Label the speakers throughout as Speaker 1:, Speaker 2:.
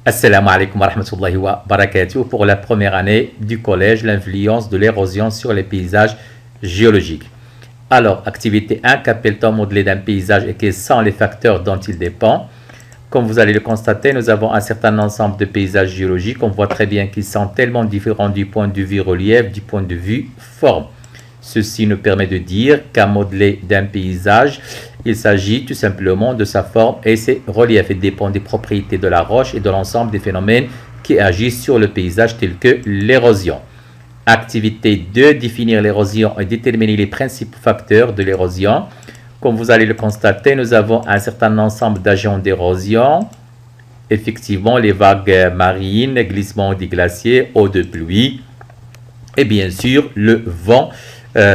Speaker 1: Assalamu alaikum wa rahmatullahi wa barakatuh. Pour la première année du collège, l'influence de l'érosion sur les paysages géologiques. Alors, activité 1, qu'appelle-t-on modeler d'un paysage et quels sont les facteurs dont il dépend? Comme vous allez le constater, nous avons un certain ensemble de paysages géologiques. On voit très bien qu'ils sont tellement différents du point de vue relief, du point de vue forme. Ceci nous permet de dire qu'à modeler d'un paysage, il s'agit tout simplement de sa forme et ses reliefs. Il dépend des propriétés de la roche et de l'ensemble des phénomènes qui agissent sur le paysage tels que l'érosion. Activité 2, définir l'érosion et déterminer les principaux facteurs de l'érosion. Comme vous allez le constater, nous avons un certain ensemble d'agents d'érosion. Effectivement, les vagues marines, glissement des glaciers, eau de pluie et bien sûr le vent.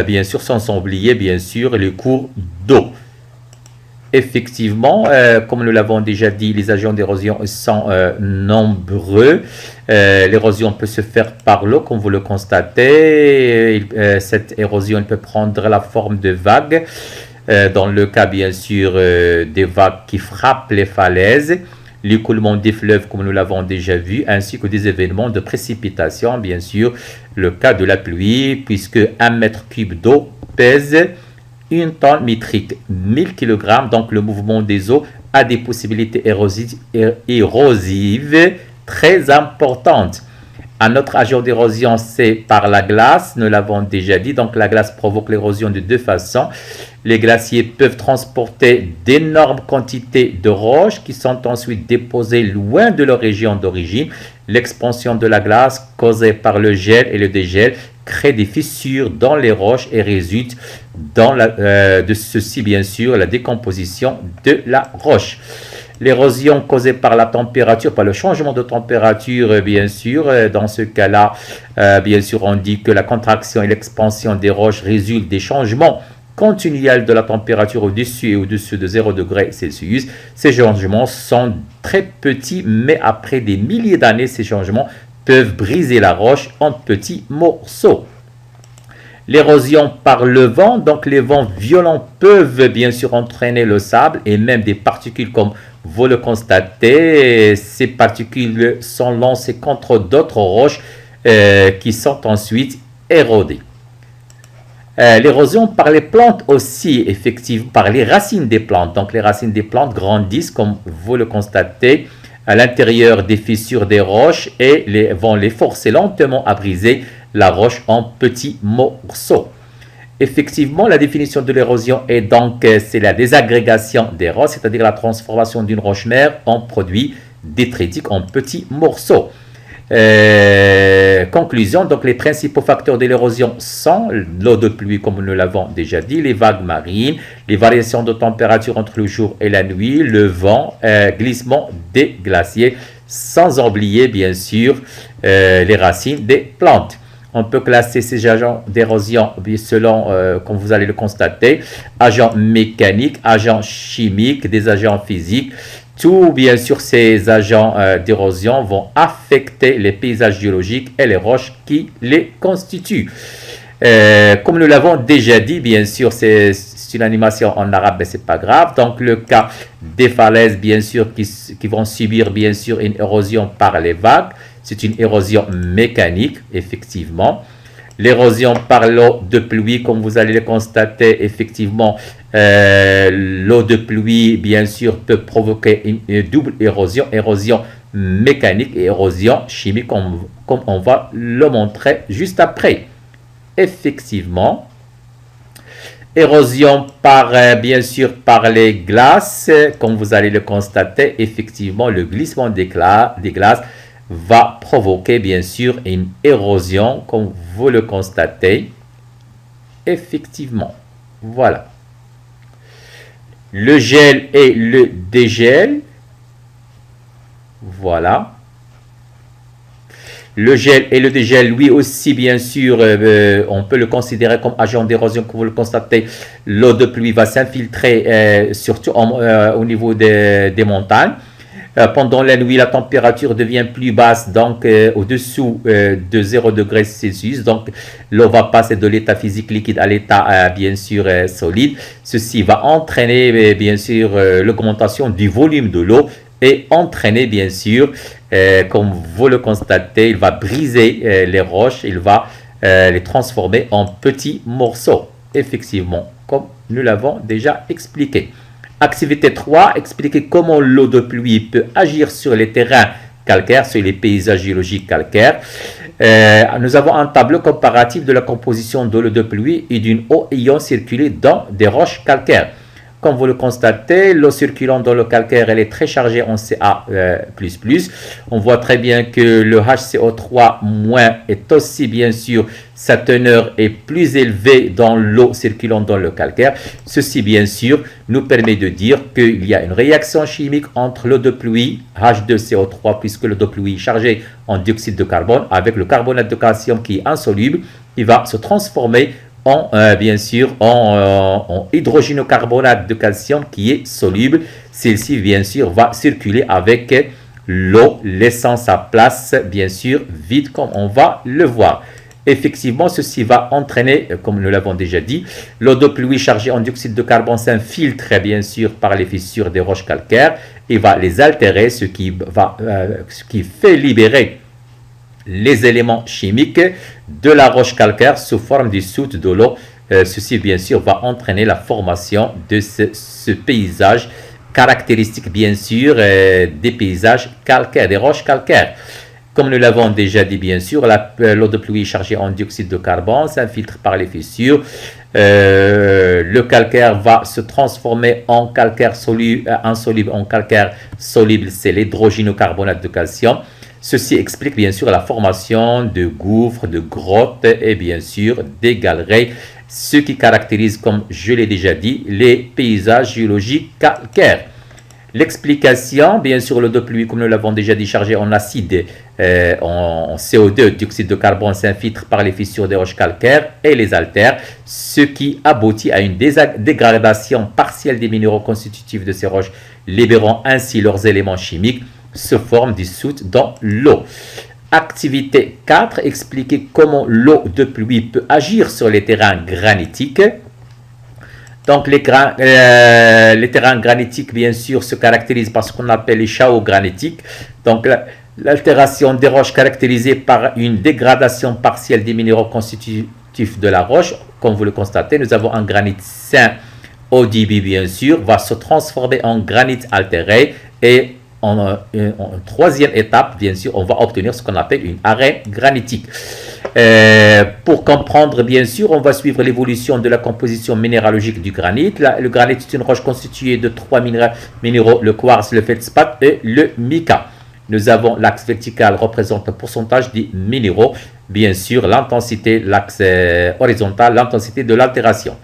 Speaker 1: Bien sûr, sans oublier, bien sûr, les cours d'eau. Effectivement, comme nous l'avons déjà dit, les agents d'érosion sont nombreux. L'érosion peut se faire par l'eau, comme vous le constatez. Cette érosion peut prendre la forme de vagues. Dans le cas, bien sûr, des vagues qui frappent les falaises, l'écoulement des fleuves, comme nous l'avons déjà vu, ainsi que des événements de précipitation, bien sûr, le cas de la pluie, puisque 1 mètre cube d'eau pèse 1 tonne métrique, 1000 kg, donc le mouvement des eaux a des possibilités érosives très importantes. Un autre agent d'érosion, c'est par la glace, nous l'avons déjà dit, donc la glace provoque l'érosion de deux façons. Les glaciers peuvent transporter d'énormes quantités de roches qui sont ensuite déposées loin de leur région d'origine. L'expansion de la glace causée par le gel et le dégel crée des fissures dans les roches et résulte de ceci, bien sûr, la décomposition de la roche. L'érosion causée par la température, par le changement de température, bien sûr. Dans ce cas-là, bien sûr, on dit que la contraction et l'expansion des roches résultent des changements continuels de la température au-dessus et au-dessous de 0 degré Celsius. Ces changements sont très petits, mais après des milliers d'années, ces changements peuvent briser la roche en petits morceaux. L'érosion par le vent, donc les vents violents peuvent bien sûr entraîner le sable et même des particules comme vous le constatez. Ces particules sont lancées contre d'autres roches qui sont ensuite érodées. L'érosion par les plantes aussi, effectivement, par les racines des plantes. Donc les racines des plantes grandissent, comme vous le constatez, à l'intérieur des fissures des roches et vont les forcer lentement à briser la roche en petits morceaux. Effectivement, la définition de l'érosion est donc c'est la désagrégation des roches, c'est-à-dire la transformation d'une roche mère en produit détritique en petits morceaux. Conclusion, donc les principaux facteurs de l'érosion sont l'eau de pluie, comme nous l'avons déjà dit, les vagues marines, les variations de température entre le jour et la nuit, le vent, glissement des glaciers, sans oublier bien sûr les racines des plantes. On peut classer ces agents d'érosion selon, comme vous allez le constater, agents mécaniques, agents chimiques, des agents physiques. Tout, bien sûr, ces agents d'érosion vont affecter les paysages géologiques et les roches qui les constituent. Comme nous l'avons déjà dit, bien sûr, c'est une animation en arabe, mais ce n'est pas grave. Donc, le cas des falaises, bien sûr, qui vont subir, bien sûr, une érosion par les vagues. C'est une érosion mécanique, effectivement. L'érosion par l'eau de pluie, comme vous allez le constater, effectivement, l'eau de pluie, bien sûr, peut provoquer une double érosion, érosion mécanique et érosion chimique, comme on va le montrer juste après. Effectivement, érosion par, bien sûr, par les glaces, comme vous allez le constater, effectivement, le glissement des glaces va provoquer bien sûr une érosion, comme vous le constatez. Effectivement, voilà. Le gel et le dégel, voilà. Le gel et le dégel, lui aussi, bien sûr, on peut le considérer comme agent d'érosion, comme vous le constatez. L'eau de pluie va s'infiltrer, surtout au niveau des montagnes. Pendant la nuit, la température devient plus basse, donc au-dessous de 0 degré Celsius. Donc, l'eau va passer de l'état physique liquide à l'état, bien sûr, solide. Ceci va entraîner, bien sûr, l'augmentation du volume de l'eau et entraîner bien sûr, comme vous le constatez, il va briser les roches, il va les transformer en petits morceaux, effectivement, comme nous l'avons déjà expliqué. Activité 3, expliquer comment l'eau de pluie peut agir sur les terrains calcaires, sur les paysages géologiques calcaires. Nous avons un tableau comparatif de la composition de l'eau de pluie et d'une eau ayant circulé dans des roches calcaires. Comme vous le constatez, l'eau circulant dans le calcaire, elle est très chargée en Ca++. On voit très bien que le HCO3- est aussi, bien sûr, sa teneur est plus élevée dans l'eau circulant dans le calcaire. Ceci, bien sûr, nous permet de dire qu'il y a une réaction chimique entre l'eau de pluie, H2CO3, puisque l'eau de pluie est chargée en dioxyde de carbone, avec le carbonate de calcium qui est insoluble. Il va se transformer bien sûr, en hydrogénocarbonate de calcium qui est soluble. Celle-ci, bien sûr, va circuler avec l'eau, laissant sa place, bien sûr, vide, comme on va le voir. Effectivement, ceci va entraîner, comme nous l'avons déjà dit, l'eau de pluie chargée en dioxyde de carbone s'infiltre, bien sûr, par les fissures des roches calcaires et va les altérer, ce qui fait libérer les éléments chimiques de la roche calcaire sous forme dissoute de l'eau. Ceci, bien sûr, va entraîner la formation de ce paysage caractéristique, bien sûr, des paysages calcaires, des roches calcaires. Comme nous l'avons déjà dit, bien sûr, l'eau de pluie chargée en dioxyde de carbone s'infiltre par les fissures. Le calcaire va se transformer en calcaire insoluble en calcaire soluble, c'est l'hydrogénocarbonate de calcium. Ceci explique bien sûr la formation de gouffres, de grottes et bien sûr des galeries, ce qui caractérise, comme je l'ai déjà dit, les paysages géologiques calcaires. L'explication, bien sûr, l'eau de pluie, comme nous l'avons déjà dit, chargée en acide, en CO2, dioxyde de carbone, s'infiltre par les fissures des roches calcaires et les altère, ce qui aboutit à une dégradation partielle des minéraux constitutifs de ces roches, libérant ainsi leurs éléments chimiques, se forment dissoutes dans l'eau. Activité 4, expliquer comment l'eau de pluie peut agir sur les terrains granitiques. Donc, les terrains granitiques, bien sûr, se caractérisent par ce qu'on appelle les chaos granitiques. Donc, l'altération des roches caractérisée par une dégradation partielle des minéraux constitutifs de la roche. Comme vous le constatez, nous avons un granit sain ODB, bien sûr, va se transformer en granit altéré et en troisième étape, bien sûr, on va obtenir ce qu'on appelle une arène granitique. Pour comprendre, bien sûr, on va suivre l'évolution de la composition minéralogique du granit. Le granit est une roche constituée de trois minéraux, le quartz, le feldspath et le mica. Nous avons l'axe vertical représente un pourcentage des minéraux, bien sûr, l'intensité, l'axe horizontal, l'intensité de l'altération.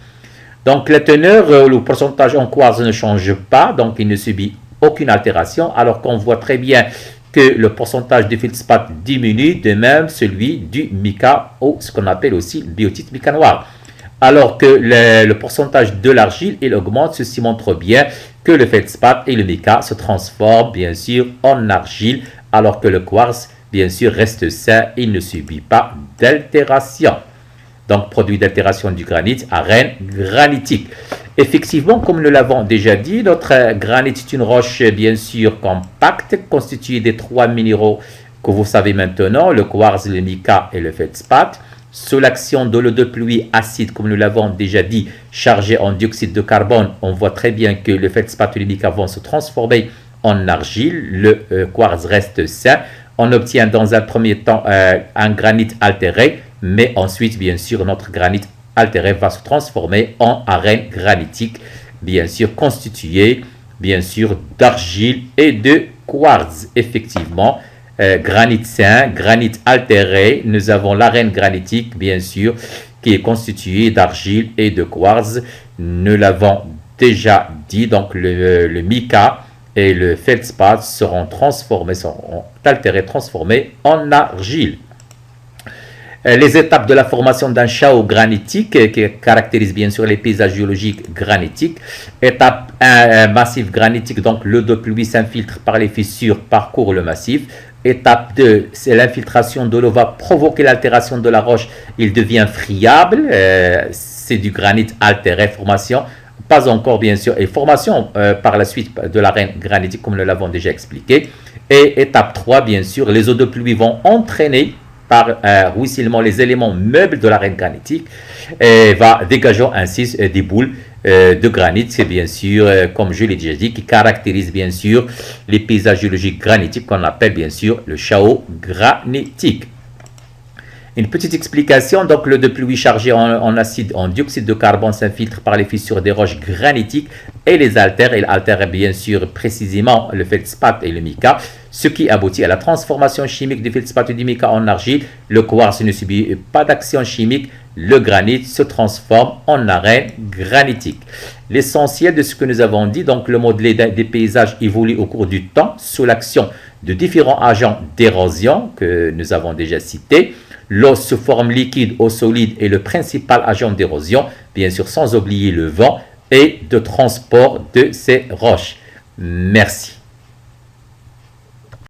Speaker 1: Donc, la teneur, le pourcentage en quartz ne change pas, donc il ne subit aucune altération, alors qu'on voit très bien que le pourcentage de feldspath diminue, de même celui du mica, ou ce qu'on appelle aussi biotite mica noir. Alors que le pourcentage de l'argile, il augmente, ceci montre bien que le feldspath et le mica se transforment, bien sûr, en argile, alors que le quartz, bien sûr, reste sain, il ne subit pas d'altération. Donc, produit d'altération du granit, arène granitique. Effectivement, comme nous l'avons déjà dit, notre granit est une roche bien sûr compacte, constituée des trois minéraux que vous savez maintenant, le quartz, le mica et le feldspath. Sous l'action de l'eau de pluie acide, comme nous l'avons déjà dit, chargée en dioxyde de carbone, on voit très bien que le feldspath et le mica vont se transformer en argile, le quartz reste sain. On obtient dans un premier temps un granit altéré, mais ensuite, bien sûr, notre granit altéré va se transformer en arène granitique, bien sûr constituée, bien sûr, d'argile et de quartz. Effectivement, granit sain, granit altéré, nous avons l'arène granitique, bien sûr, qui est constituée d'argile et de quartz. Nous l'avons déjà dit, donc le mica et le feldspath seront altérés, transformés en argile. Les étapes de la formation d'un chao granitique qui caractérise bien sûr les paysages géologiques granitiques. Étape 1, massif granitique, donc l'eau de pluie s'infiltre par les fissures, parcourt le massif. Étape 2, c'est l'infiltration de l'eau va provoquer l'altération de la roche, il devient friable, c'est du granit altéré, formation pas encore bien sûr, et formation par la suite de l'arène granitique comme nous l'avons déjà expliqué. Et étape 3, bien sûr, les eaux de pluie vont entraîner par ruissellement les éléments meubles de l'arène granitique et va dégageant ainsi des boules de granit, c'est bien sûr, comme je l'ai déjà dit, qui caractérise bien sûr les paysages géologiques granitiques qu'on appelle bien sûr le chaos granitique. Une petite explication, donc l'eau de pluie chargée en acide, en dioxyde de carbone s'infiltre par les fissures des roches granitiques et les altère. Elle altère bien sûr précisément le feldspath et le mica, ce qui aboutit à la transformation chimique du feldspath et du mica en argile. Le quartz ne subit pas d'action chimique, le granit se transforme en arène granitique. L'essentiel de ce que nous avons dit, donc le modèle des paysages évolue au cours du temps sous l'action de différents agents d'érosion que nous avons déjà cités. L'eau sous forme liquide ou solide est le principal agent d'érosion, bien sûr sans oublier le vent et de transport de ces roches. Merci.